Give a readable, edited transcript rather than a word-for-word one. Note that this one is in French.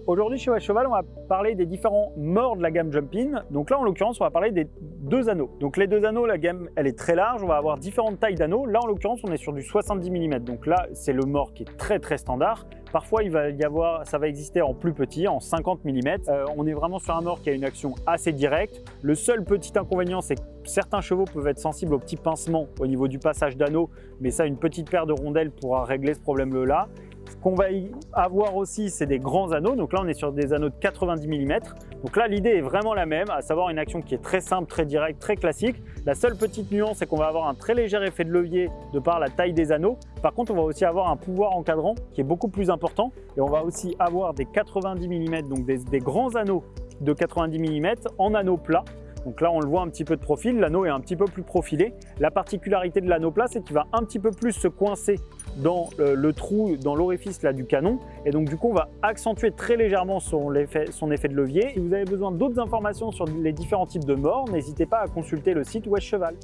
Aujourd'hui chez West Cheval, on va parler des différents morts de la gamme Jump-In. Donc là, en l'occurrence, on va parler des deux anneaux. Donc les deux anneaux, la gamme, elle est très large. On va avoir différentes tailles d'anneaux. Là, en l'occurrence, on est sur du 70 mm. Donc là, c'est le mort qui est très standard. Parfois, ça va exister en plus petit, en 50 mm. On est vraiment sur un mort qui a une action assez directe. Le seul petit inconvénient, c'est que certains chevaux peuvent être sensibles au petit pincement au niveau du passage d'anneau, mais ça, une petite paire de rondelles pourra régler ce problème-là. Ce qu'on va y avoir aussi, c'est des grands anneaux. Donc là, on est sur des anneaux de 90 mm. Donc là, l'idée est vraiment la même, à savoir une action qui est très simple, très directe, très classique. La seule petite nuance, c'est qu'on va avoir un très léger effet de levier de par la taille des anneaux. Par contre, on va aussi avoir un pouvoir encadrant qui est beaucoup plus important. Et on va aussi avoir des 90 mm, donc des grands anneaux de 90 mm en anneau plat. Donc là, on le voit un petit peu de profil, l'anneau est un petit peu plus profilé. La particularité de l'anneau plat, c'est qu'il va un petit peu plus se coincer dans le trou, dans l'orifice du canon. Et donc du coup, on va accentuer très légèrement son effet de levier. Si vous avez besoin d'autres informations sur les différents types de morts, n'hésitez pas à consulter le site West Cheval.